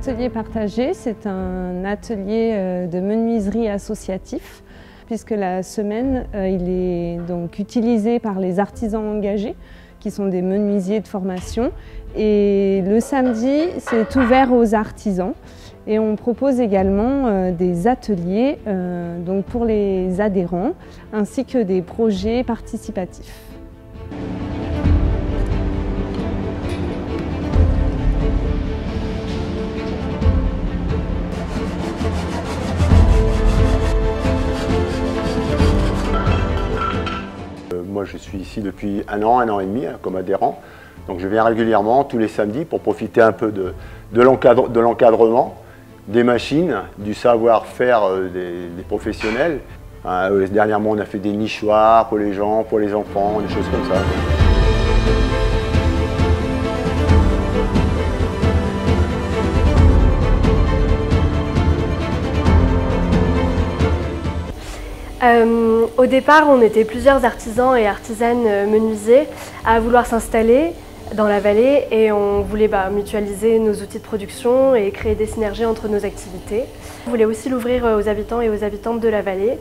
L'atelier partagé, c'est un atelier de menuiserie associatif, puisque la semaine, il est donc utilisé par les artisans engagés, qui sont des menuisiers de formation. Et le samedi, c'est ouvert aux artisans. Et on propose également des ateliers donc pour les adhérents, ainsi que des projets participatifs. Moi, je suis ici depuis un an et demi comme adhérent. Donc je viens régulièrement tous les samedis pour profiter un peu de l'encadrement, des machines, du savoir-faire des professionnels. Dernièrement, on a fait des nichoirs pour les gens, pour les enfants, des choses comme ça. Au départ, on était plusieurs artisans et artisanes menuisiers à vouloir s'installer dans la vallée et on voulait mutualiser nos outils de production et créer des synergies entre nos activités. On voulait aussi l'ouvrir aux habitants et aux habitantes de la vallée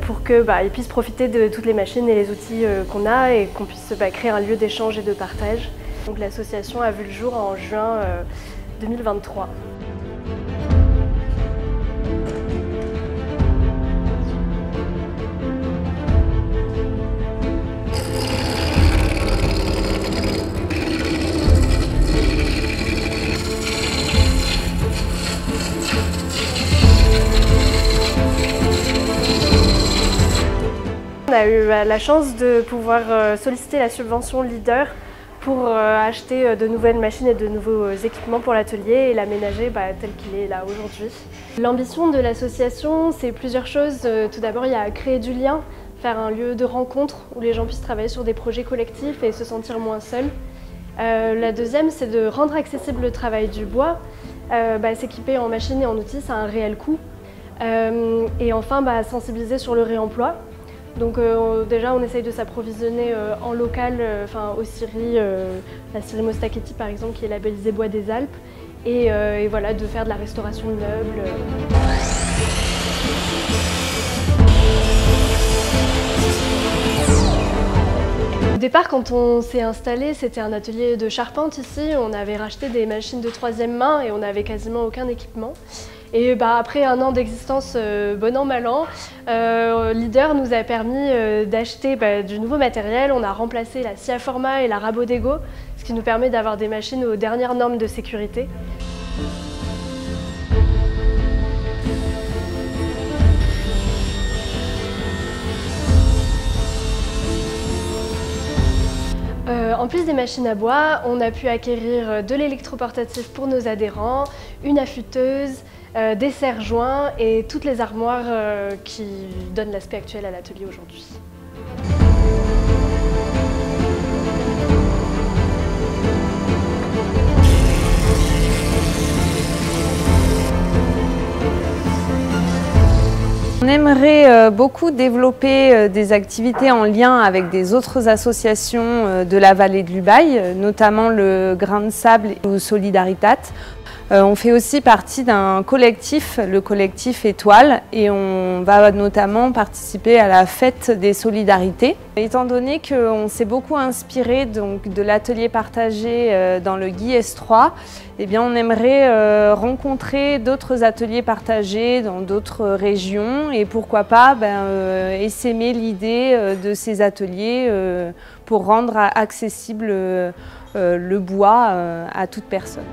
pour qu'ils puissent profiter de toutes les machines et les outils qu'on a et qu'on puisse créer un lieu d'échange et de partage. Donc l'association a vu le jour en juin 2023. On a eu la chance de pouvoir solliciter la subvention Leader pour acheter de nouvelles machines et de nouveaux équipements pour l'atelier et l'aménager tel qu'il est là aujourd'hui. L'ambition de l'association, c'est plusieurs choses. Tout d'abord, il y a créer du lien, faire un lieu de rencontre où les gens puissent travailler sur des projets collectifs et se sentir moins seuls. La deuxième, c'est de rendre accessible le travail du bois. S'équiper en machines et en outils, ça a un réel coût. Et enfin, sensibiliser sur le réemploi. Donc déjà on essaye de s'approvisionner en local, aux scieries, la scierie Mostachetti par exemple qui est labellisée Bois des Alpes et voilà, de faire de la restauration de meubles. Au départ quand on s'est installé, c'était un atelier de charpente ici, on avait racheté des machines de troisième main et on n'avait quasiment aucun équipement. Et après un an d'existence, bon an, mal an, Leader nous a permis d'acheter du nouveau matériel. On a remplacé la scie à format et la Rabodego, ce qui nous permet d'avoir des machines aux dernières normes de sécurité. En plus des machines à bois, on a pu acquérir de l'électroportatif pour nos adhérents, une affûteuse, des serre-joints et toutes les armoires qui donnent l'aspect actuel à l'atelier aujourd'hui. On aimerait beaucoup développer des activités en lien avec des autres associations de la vallée de l'Ubaye, notamment le Grain de Sable ou Solidaritat. On fait aussi partie d'un collectif, le collectif Étoile, et on va notamment participer à la fête des solidarités. Étant donné qu'on s'est beaucoup inspiré de l'atelier partagé dans le Guy S3, on aimerait rencontrer d'autres ateliers partagés dans d'autres régions et pourquoi pas essaimer l'idée de ces ateliers pour rendre accessible le bois à toute personne.